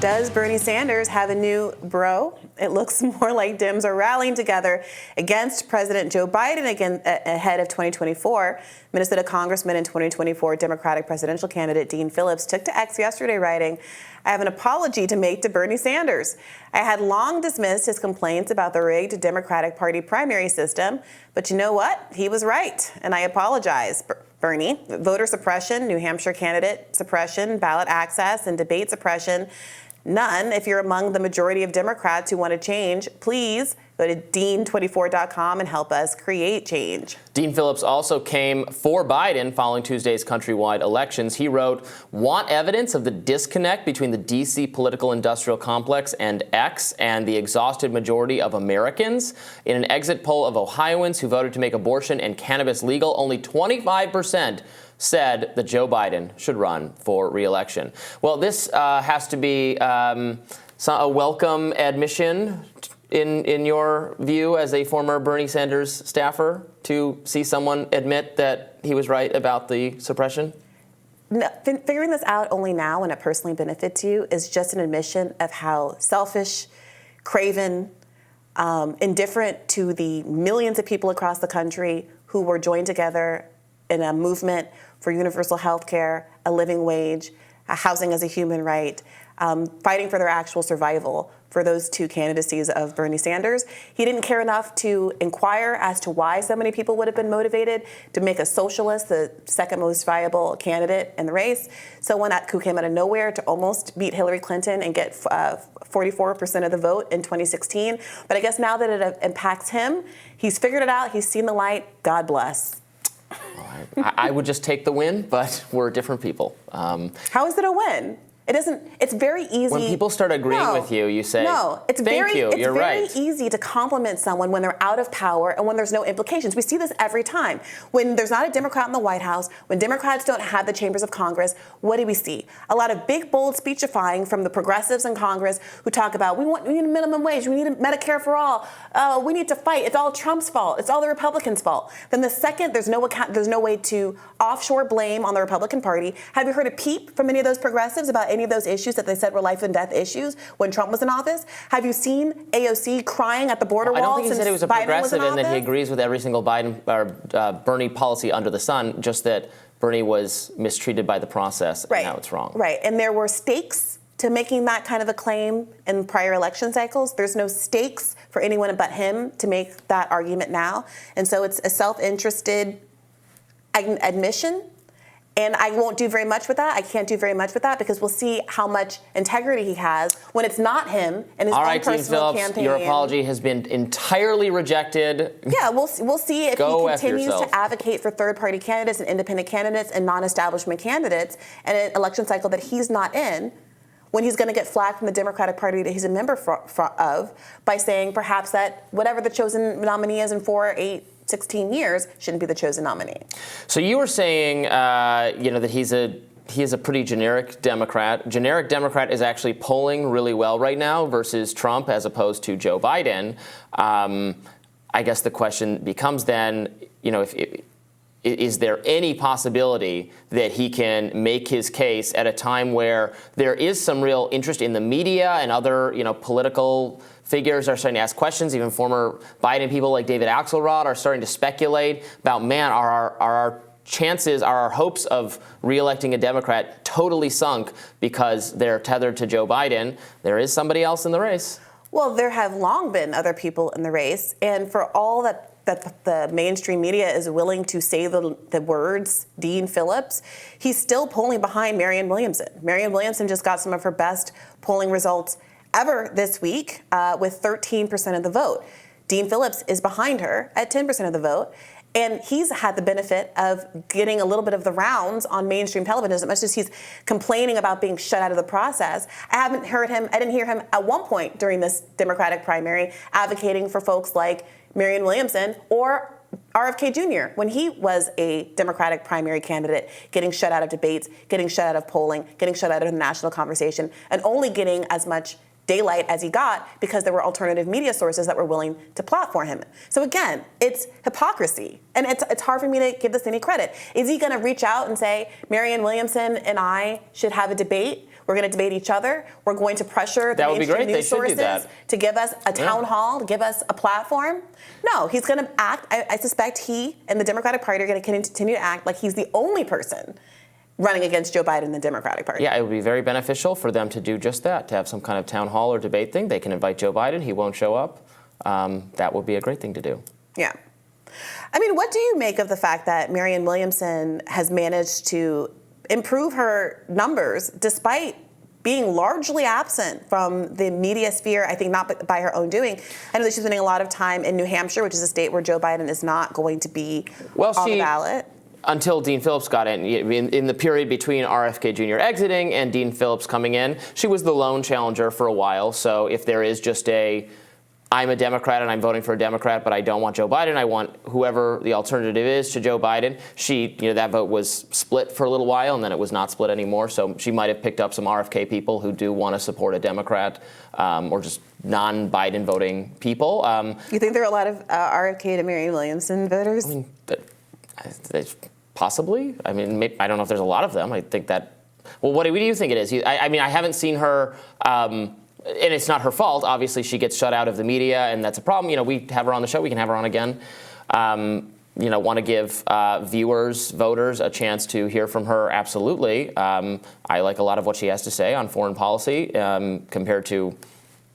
Does Bernie Sanders have a new bro? It looks more like Dems are rallying together against President Joe Biden again ahead of 2024. Minnesota Congressman and 2024 Democratic presidential candidate Dean Phillips took to X yesterday writing, "I have an apology to make to Bernie Sanders. I had long dismissed his complaints about the rigged Democratic Party primary system, but you know what? He was right, and I apologize. Bernie, voter suppression, New Hampshire candidate suppression, ballot access, and debate suppression. None. If you're among the majority of Democrats who want to change, please go to dean24.com and help us create change." Dean Phillips also came for Biden following Tuesday's countrywide elections. He wrote, "Want evidence of the disconnect between the D.C. political industrial complex and X and the exhausted majority of Americans? In an exit poll of Ohioans who voted to make abortion and cannabis legal, only 25% said that Joe Biden should run for re-election." Well, this has to be a welcome admission in your view as a former Bernie Sanders staffer to see someone admit that he was right about the suppression? No, figuring this out only now when it personally benefits you is just an admission of how selfish, craven, indifferent to the millions of people across the country who were joined together in a movement for universal health care, a living wage, housing as a human right, fighting for their actual survival for those two candidacies of Bernie Sanders. He didn't care enough to inquire as to why so many people would have been motivated to make a socialist the second most viable candidate in the race. Someone who came out of nowhere to almost beat Hillary Clinton and get 44% of the vote in 2016. But I guess now that it impacts him, he's figured it out. He's seen the light. God bless. I would just take the win, but we're different people. How is it a win? It isn't. It's very easy. When people start agreeing with you, you say, "No, it's thank you, you're right." It's very easy to compliment someone when they're out of power and when there's no implications. We see this every time. When there's not a Democrat in the White House, when Democrats don't have the chambers of Congress, what do we see? A lot of big, bold speechifying from the progressives in Congress who talk about, we need a minimum wage, we need a Medicare for all, we need to fight, it's all Trump's fault, it's all the Republicans' fault. Then the second there's no way to offshore blame on the Republican Party. Have you heard a peep from any of those progressives about any of those issues that they said were life and death issues when Trump was in office? Have you seen AOC crying at the border wall? I don't think he said he was a progressive and that he agrees with every single Biden or Bernie policy under the sun, just that Bernie was mistreated by the process and now it's wrong. Right, and there were stakes to making that kind of a claim in prior election cycles. There's no stakes for anyone but him to make that argument now. And so it's a self-interested admission. And I won't do very much with that. I can't do very much with that because we'll see how much integrity he has when it's not him and his own personal campaign. Your apology has been entirely rejected. Yeah, we'll see if he continues to advocate for third-party candidates and independent candidates and non-establishment candidates in an election cycle that he's not in, when he's going to get flack from the Democratic Party that he's a member of by saying perhaps that whatever the chosen nominee is in 4, 8, 16 years shouldn't be the chosen nominee. So you were saying, that he is a pretty generic Democrat. Generic Democrat is actually polling really well right now versus Trump as opposed to Joe Biden. I guess the question becomes then, is there any possibility that he can make his case at a time where there is some real interest in the media and other, political figures are starting to ask questions? Even former Biden people like David Axelrod are starting to speculate about, man, are our chances, are our hopes of reelecting a Democrat totally sunk because they're tethered to Joe Biden? There is somebody else in the race. Well, there have long been other people in the race. And for all that the mainstream media is willing to say the words Dean Phillips, he's still polling behind Marianne Williamson. Marianne Williamson just got some of her best polling results ever this week with 13% of the vote. Dean Phillips is behind her at 10% of the vote. And he's had the benefit of getting a little bit of the rounds on mainstream television, as much as he's complaining about being shut out of the process. I didn't hear him at one point during this Democratic primary advocating for folks like Marianne Williamson or RFK Jr. when he was a Democratic primary candidate, getting shut out of debates, getting shut out of polling, getting shut out of the national conversation, and only getting as much daylight as he got because there were alternative media sources that were willing to platform him. So again, it's hypocrisy. And it's hard for me to give this any credit. Is he going to reach out and say, Marianne Williamson and I should have a debate? We're going to debate each other. We're going to pressure the mainstream news sources to give us a town hall, to give us a platform. No, he's going to act. I suspect he and the Democratic Party are going to continue to act like he's the only person running against Joe Biden in the Democratic Party. Yeah, it would be very beneficial for them to do just that, to have some kind of town hall or debate thing. They can invite Joe Biden. He won't show up. That would be a great thing to do. Yeah. I mean, what do you make of the fact that Marianne Williamson has managed to improve her numbers despite being largely absent from the media sphere, I think not by her own doing? I know that she's spending a lot of time in New Hampshire, which is a state where Joe Biden is not going to be on the ballot. Until Dean Phillips got in the period between RFK Jr. exiting and Dean Phillips coming in, she was the lone challenger for a while. So if there is just I'm a Democrat and I'm voting for a Democrat, but I don't want Joe Biden, I want whoever the alternative is to Joe Biden, that vote was split for a little while and then it was not split anymore. So she might have picked up some RFK people who do want to support a Democrat or just non-Biden voting people. You think there are a lot of RFK to Marianne Williamson voters? I mean, possibly. I mean, maybe, I don't know if there's a lot of them. I think that. Well, what do you think it is? I mean, I haven't seen her, and it's not her fault. Obviously, she gets shut out of the media, and that's a problem. We have her on the show. We can have her on again. Want to give viewers, voters, a chance to hear from her. Absolutely. I like a lot of what she has to say on foreign policy compared to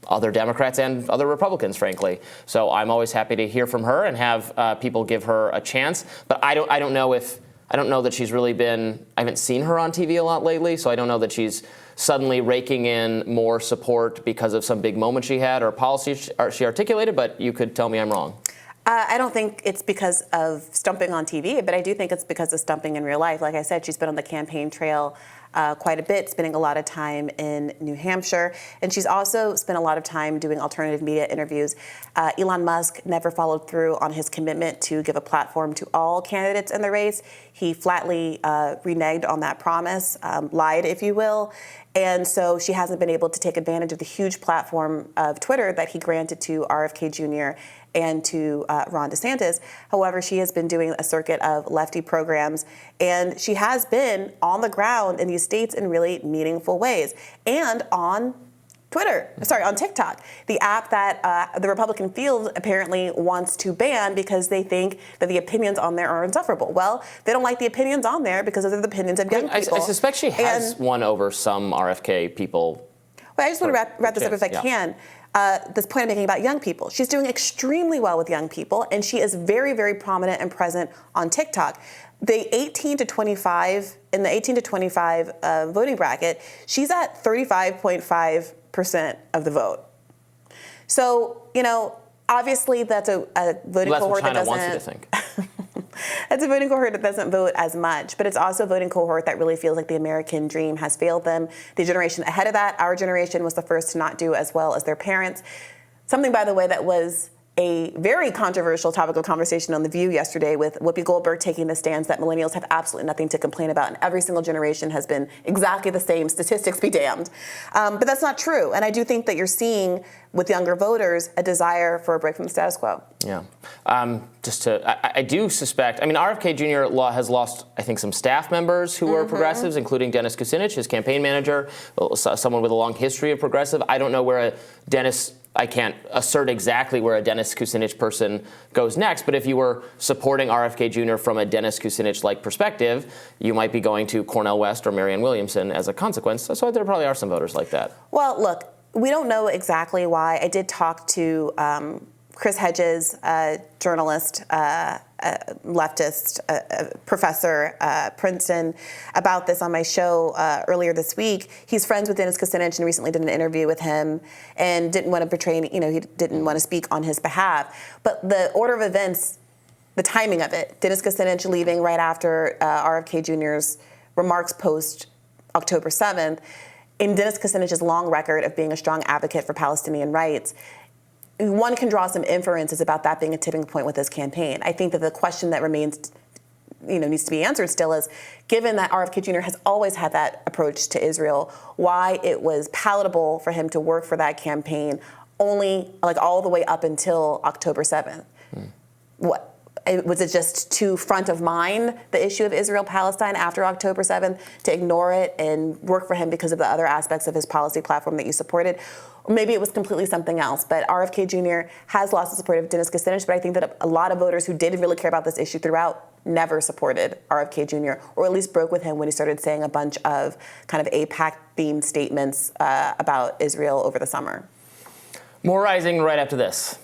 other Democrats and other Republicans, frankly. So I'm always happy to hear from her and have people give her a chance. But I don't know that she's really been. I haven't seen her on TV a lot lately, so I don't know that she's suddenly raking in more support because of some big moment she had or policy she articulated. But you could tell me I'm wrong. I don't think it's because of stumping on TV, but I do think it's because of stumping in real life. Like I said, she's been on the campaign trail quite a bit, spending a lot of time in New Hampshire. And she's also spent a lot of time doing alternative media interviews. Elon Musk never followed through on his commitment to give a platform to all candidates in the race. He flatly reneged on that promise, lied, if you will. And so she hasn't been able to take advantage of the huge platform of Twitter that he granted to RFK Jr. and to Ron DeSantis. However, she has been doing a circuit of lefty programs, and she has been on the ground in these states in really meaningful ways. And on on TikTok, the app that the Republican field apparently wants to ban because they think that the opinions on there are insufferable. Well, they don't like the opinions on there because those are the opinions of young people. I suspect she has won over some RFK people. Well, I just want to wrap this up if I can. This point I'm making about young people. She's doing extremely well with young people, and she is very, very prominent and present on TikTok. The 18 to 25, in the 18 to 25 voting bracket, she's at 35.5% of the vote. So, obviously that's a voting cohort that doesn't. That's what China wants you to think. That's a voting cohort that doesn't vote as much, but it's also a voting cohort that really feels like the American dream has failed them. The generation ahead of that, our generation, was the first to not do as well as their parents. Something, by the way, that was a very controversial topic of conversation on The View yesterday, with Whoopi Goldberg taking the stance that millennials have absolutely nothing to complain about, and every single generation has been exactly the same. Statistics be damned. But that's not true. And I do think that you're seeing with younger voters a desire for a break from the status quo. Yeah. I do suspect, RFK Jr. has lost, I think, some staff members who are progressives, including Dennis Kucinich, his campaign manager, someone with a long history of progressive. I don't know where I can't assert exactly where a Dennis Kucinich person goes next, but if you were supporting RFK Jr. from a Dennis Kucinich-like perspective, you might be going to Cornel West or Marianne Williamson as a consequence. So there probably are some voters like that. Well, look, we don't know exactly why. I did talk to Chris Hedges, a journalist, leftist, professor at Princeton, about this on my show earlier this week. He's friends with Dennis Kucinich and recently did an interview with him and didn't want to portray, he didn't want to speak on his behalf. But the order of events, the timing of it, Dennis Kucinich leaving right after RFK Jr.'s remarks post October 7th, in Dennis Kucinich's long record of being a strong advocate for Palestinian rights, one can draw some inferences about that being a tipping point with his campaign. I think that the question that remains needs to be answered still is, given that RFK Jr. has always had that approach to Israel, why it was palatable for him to work for that campaign only like all the way up until October 7th. What? Was it just too front of mind, the issue of Israel-Palestine after October 7th, to ignore it and work for him because of the other aspects of his policy platform that you supported? Or maybe it was completely something else. But RFK Jr. has lost the support of Dennis Kucinich, but I think that a lot of voters who did really care about this issue throughout never supported RFK Jr., or at least broke with him when he started saying a bunch of kind of AIPAC-themed statements about Israel over the summer. More Rising right after this.